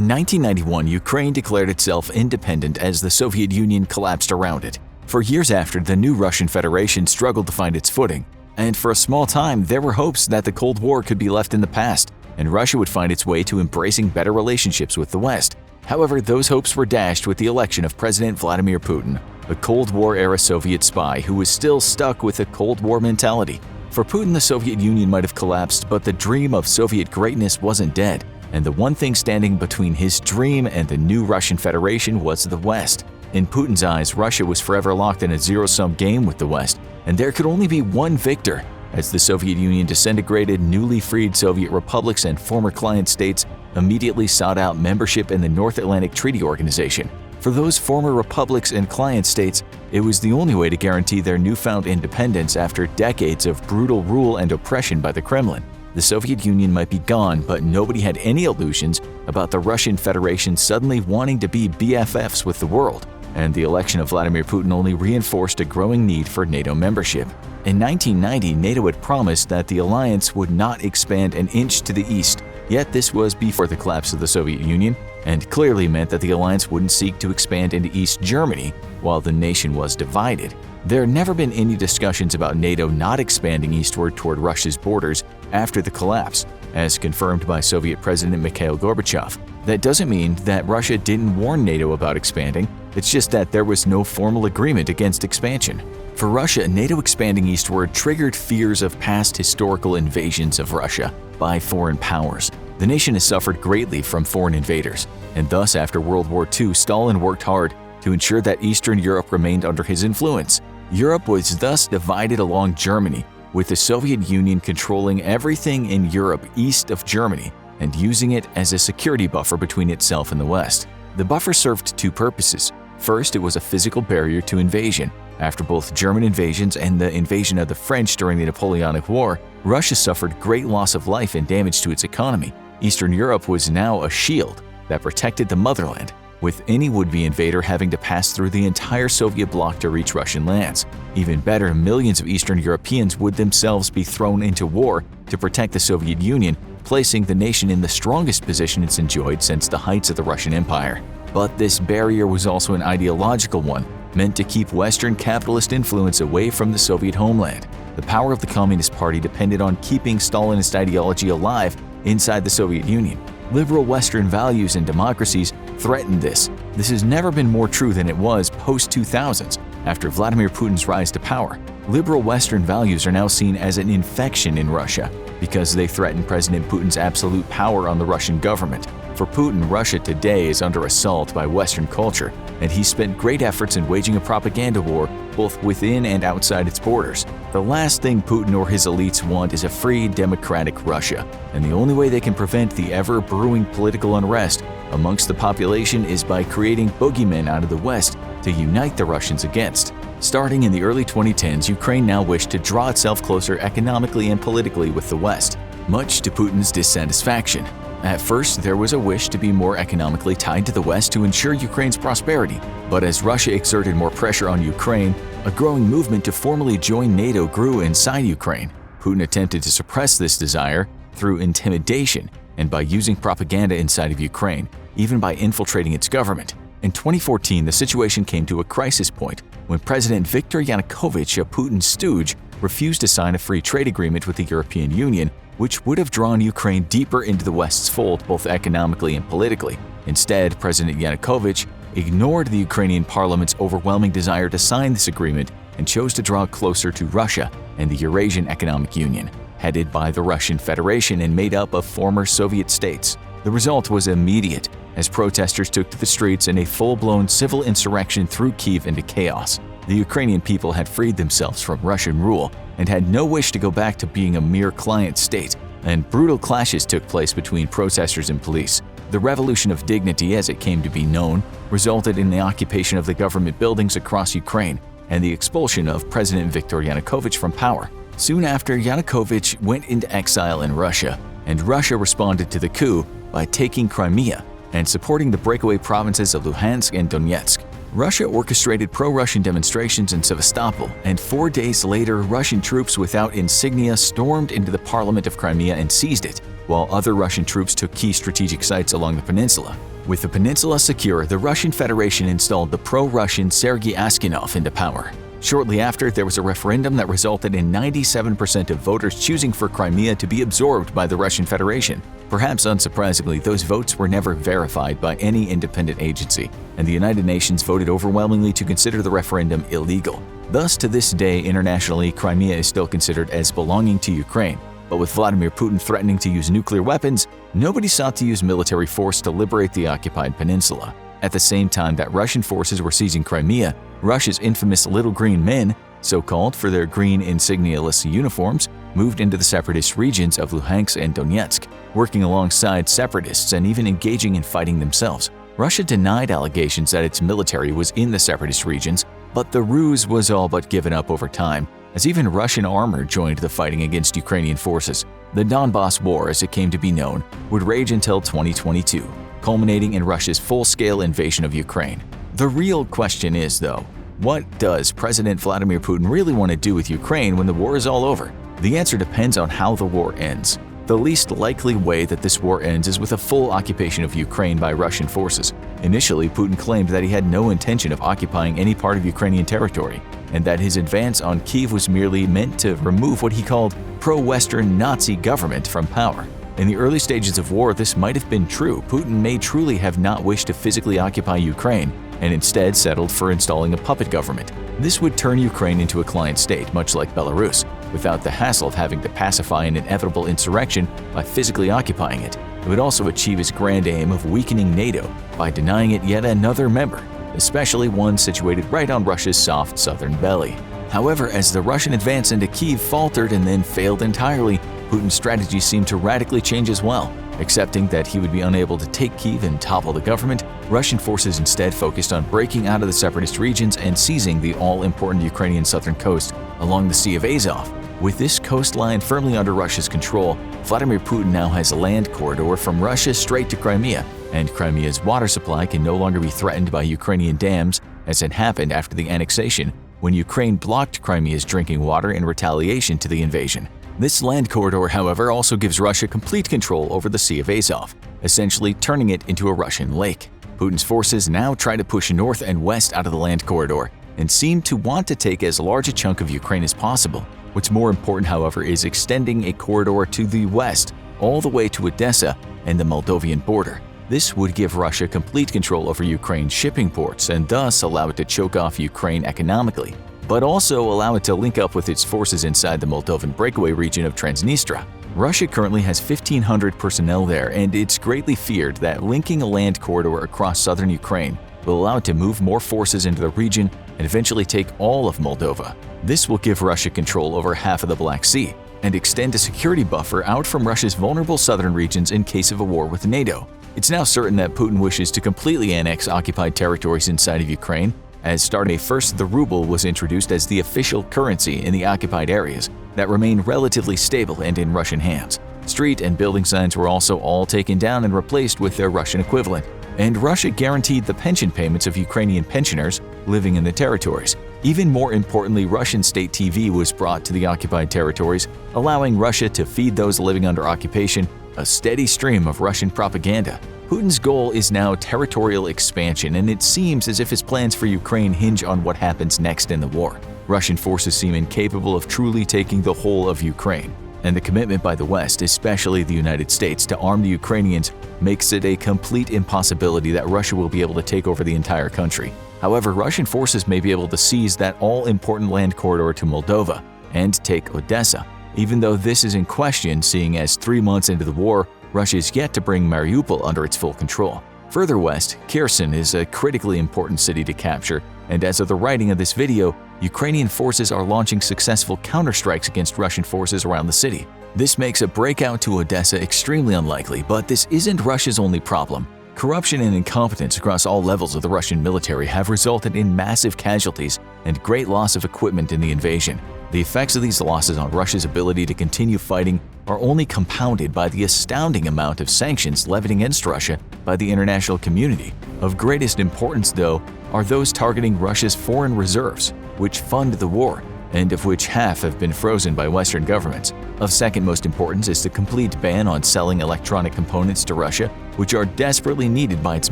In 1991, Ukraine declared itself independent as the Soviet Union collapsed around it. For years after, the new Russian Federation struggled to find its footing, and for a small time, there were hopes that the Cold War could be left in the past, and Russia would find its way to embracing better relationships with the West. However, those hopes were dashed with the election of President Vladimir Putin, a Cold War-era Soviet spy who was still stuck with a Cold War mentality. For Putin, the Soviet Union might have collapsed, but the dream of Soviet greatness wasn't dead, and the one thing standing between his dream and the new Russian Federation was the West. In Putin's eyes, Russia was forever locked in a zero-sum game with the West, and there could only be one victor. As the Soviet Union disintegrated, newly freed Soviet republics and former client states immediately sought out membership in the North Atlantic Treaty Organization. For those former republics and client states, it was the only way to guarantee their newfound independence after decades of brutal rule and oppression by the Kremlin. The Soviet Union might be gone, but nobody had any illusions about the Russian Federation suddenly wanting to be BFFs with the world, and the election of Vladimir Putin only reinforced a growing need for NATO membership. In 1990, NATO had promised that the alliance would not expand an inch to the east, yet this was before the collapse of the Soviet Union, and clearly meant that the alliance wouldn't seek to expand into East Germany while the nation was divided. There had never been any discussions about NATO not expanding eastward toward Russia's borders after the collapse, as confirmed by Soviet President Mikhail Gorbachev. That doesn't mean that Russia didn't warn NATO about expanding, it's just that there was no formal agreement against expansion. For Russia, NATO expanding eastward triggered fears of past historical invasions of Russia by foreign powers. The nation has suffered greatly from foreign invaders, and thus after World War II, Stalin worked hard to ensure that Eastern Europe remained under his influence. Europe was thus divided along Germany, with the Soviet Union controlling everything in Europe east of Germany and using it as a security buffer between itself and the West. The buffer served two purposes. First, it was a physical barrier to invasion. After both German invasions and the invasion of the French during the Napoleonic War, Russia suffered great loss of life and damage to its economy. Eastern Europe was now a shield that protected the motherland, with any would-be invader having to pass through the entire Soviet bloc to reach Russian lands. Even better, millions of Eastern Europeans would themselves be thrown into war to protect the Soviet Union, placing the nation in the strongest position it's enjoyed since the heights of the Russian Empire. But this barrier was also an ideological one, meant to keep Western capitalist influence away from the Soviet homeland. The power of the Communist Party depended on keeping Stalinist ideology alive inside the Soviet Union. Liberal Western values and democracies threatened this. This has never been more true than it was post-2000s, after Vladimir Putin's rise to power. Liberal Western values are now seen as an infection in Russia because they threaten President Putin's absolute power on the Russian government. For Putin, Russia today is under assault by Western culture, and he spent great efforts in waging a propaganda war both within and outside its borders. The last thing Putin or his elites want is a free, democratic Russia, and the only way they can prevent the ever-brewing political unrest amongst the population is by creating boogeymen out of the West to unite the Russians against. Starting in the early 2010s, Ukraine now wished to draw itself closer economically and politically with the West, much to Putin's dissatisfaction. At first, there was a wish to be more economically tied to the West to ensure Ukraine's prosperity, but as Russia exerted more pressure on Ukraine, a growing movement to formally join NATO grew inside Ukraine. Putin attempted to suppress this desire through intimidation and by using propaganda inside of Ukraine, even by infiltrating its government. In 2014, the situation came to a crisis point when President Viktor Yanukovych, a Putin stooge, refused to sign a free trade agreement with the European Union, which would have drawn Ukraine deeper into the West's fold both economically and politically. Instead, President Yanukovych ignored the Ukrainian parliament's overwhelming desire to sign this agreement and chose to draw closer to Russia and the Eurasian Economic Union, headed by the Russian Federation and made up of former Soviet states. The result was immediate, as protesters took to the streets and a full-blown civil insurrection threw Kyiv into chaos. The Ukrainian people had freed themselves from Russian rule and had no wish to go back to being a mere client state, and brutal clashes took place between protesters and police. The Revolution of Dignity, as it came to be known, resulted in the occupation of the government buildings across Ukraine and the expulsion of President Viktor Yanukovych from power. Soon after, Yanukovych went into exile in Russia, and Russia responded to the coup by taking Crimea and supporting the breakaway provinces of Luhansk and Donetsk. Russia orchestrated pro-Russian demonstrations in Sevastopol, and 4 days later, Russian troops without insignia stormed into the parliament of Crimea and seized it, while other Russian troops took key strategic sites along the peninsula. With the peninsula secure, the Russian Federation installed the pro-Russian Sergei Aksyonov into power. Shortly after, there was a referendum that resulted in 97% of voters choosing for Crimea to be absorbed by the Russian Federation. Perhaps unsurprisingly, those votes were never verified by any independent agency, and the United Nations voted overwhelmingly to consider the referendum illegal. Thus, to this day, internationally, Crimea is still considered as belonging to Ukraine. But with Vladimir Putin threatening to use nuclear weapons, nobody sought to use military force to liberate the occupied peninsula. At the same time that Russian forces were seizing Crimea, Russia's infamous Little Green Men, so-called for their green insignia-less uniforms, moved into the separatist regions of Luhansk and Donetsk, working alongside separatists and even engaging in fighting themselves. Russia denied allegations that its military was in the separatist regions, but the ruse was all but given up over time, as even Russian armor joined the fighting against Ukrainian forces. The Donbass War, as it came to be known, would rage until 2022, culminating in Russia's full-scale invasion of Ukraine. The real question is, though, what does President Vladimir Putin really want to do with Ukraine when the war is all over? The answer depends on how the war ends. The least likely way that this war ends is with a full occupation of Ukraine by Russian forces. Initially, Putin claimed that he had no intention of occupying any part of Ukrainian territory, and that his advance on Kyiv was merely meant to remove what he called pro-Western Nazi government from power. In the early stages of war, this might have been true. Putin may truly have not wished to physically occupy Ukraine, and instead settled for installing a puppet government. This would turn Ukraine into a client state, much like Belarus, without the hassle of having to pacify an inevitable insurrection by physically occupying it. It would also achieve its grand aim of weakening NATO by denying it yet another member, especially one situated right on Russia's soft southern belly. However, as the Russian advance into Kyiv faltered and then failed entirely, Putin's strategy seemed to radically change as well. Accepting that he would be unable to take Kyiv and topple the government, Russian forces instead focused on breaking out of the separatist regions and seizing the all-important Ukrainian southern coast along the Sea of Azov. With this coastline firmly under Russia's control, Vladimir Putin now has a land corridor from Russia straight to Crimea, and Crimea's water supply can no longer be threatened by Ukrainian dams, as had happened after the annexation, when Ukraine blocked Crimea's drinking water in retaliation to the invasion. This land corridor, however, also gives Russia complete control over the Sea of Azov, essentially turning it into a Russian lake. Putin's forces now try to push north and west out of the land corridor and seem to want to take as large a chunk of Ukraine as possible. What's more important, however, is extending a corridor to the west, all the way to Odessa and the Moldovan border. This would give Russia complete control over Ukraine's shipping ports and thus allow it to choke off Ukraine economically, but also allow it to link up with its forces inside the Moldovan breakaway region of Transnistria. Russia currently has 1,500 personnel there, and it's greatly feared that linking a land corridor across southern Ukraine will allow it to move more forces into the region and eventually take all of Moldova. This will give Russia control over half of the Black Sea and extend a security buffer out from Russia's vulnerable southern regions in case of a war with NATO. It's now certain that Putin wishes to completely annex occupied territories inside of Ukraine, as starting May 1st, the ruble was introduced as the official currency in the occupied areas that remain relatively stable and in Russian hands. Street and building signs were also all taken down and replaced with their Russian equivalent, and Russia guaranteed the pension payments of Ukrainian pensioners living in the territories. Even more importantly, Russian state TV was brought to the occupied territories, allowing Russia to feed those living under occupation a steady stream of Russian propaganda. Putin's goal is now territorial expansion, and it seems as if his plans for Ukraine hinge on what happens next in the war. Russian forces seem incapable of truly taking the whole of Ukraine, and the commitment by the West, especially the United States, to arm the Ukrainians makes it a complete impossibility that Russia will be able to take over the entire country. However, Russian forces may be able to seize that all-important land corridor to Moldova and take Odessa, even though this is in question, seeing as 3 months into the war, Russia is yet to bring Mariupol under its full control. Further west, Kherson is a critically important city to capture, and as of the writing of this video, Ukrainian forces are launching successful counterstrikes against Russian forces around the city. This makes a breakout to Odessa extremely unlikely, but this isn't Russia's only problem. Corruption and incompetence across all levels of the Russian military have resulted in massive casualties and great loss of equipment in the invasion. The effects of these losses on Russia's ability to continue fighting are only compounded by the astounding amount of sanctions levied against Russia by the international community. Of greatest importance, though, are those targeting Russia's foreign reserves, which fund the war. and of which half have been frozen by Western governments. Of second most importance is the complete ban on selling electronic components to Russia, which are desperately needed by its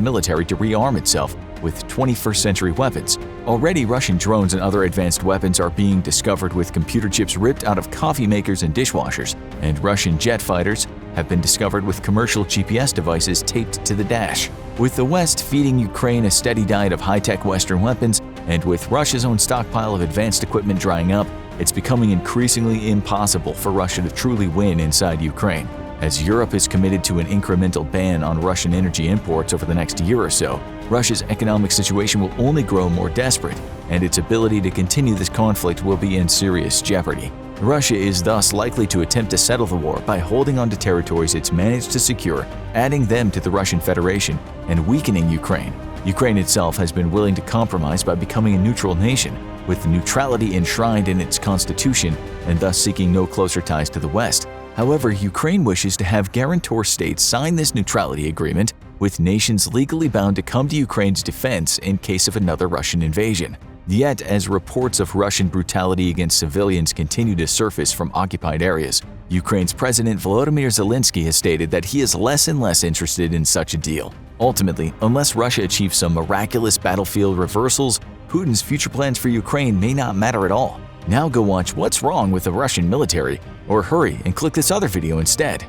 military to rearm itself with 21st century weapons. Already, Russian drones and other advanced weapons are being discovered with computer chips ripped out of coffee makers and dishwashers, and Russian jet fighters have been discovered with commercial GPS devices taped to the dash. With the West feeding Ukraine a steady diet of high-tech Western weapons, and with Russia's own stockpile of advanced equipment drying up, it's becoming increasingly impossible for Russia to truly win inside Ukraine. As Europe is committed to an incremental ban on Russian energy imports over the next year or so, Russia's economic situation will only grow more desperate, and its ability to continue this conflict will be in serious jeopardy. Russia is thus likely to attempt to settle the war by holding on to territories it's managed to secure, adding them to the Russian Federation, and weakening Ukraine. Ukraine itself has been willing to compromise by becoming a neutral nation, with neutrality enshrined in its constitution and thus seeking no closer ties to the West. However, Ukraine wishes to have guarantor states sign this neutrality agreement, with nations legally bound to come to Ukraine's defense in case of another Russian invasion. Yet, as reports of Russian brutality against civilians continue to surface from occupied areas, Ukraine's President Volodymyr Zelensky has stated that he is less and less interested in such a deal. Ultimately, unless Russia achieves some miraculous battlefield reversals, Putin's future plans for Ukraine may not matter at all. Now go watch What's Wrong with the Russian Military, or hurry and click this other video instead.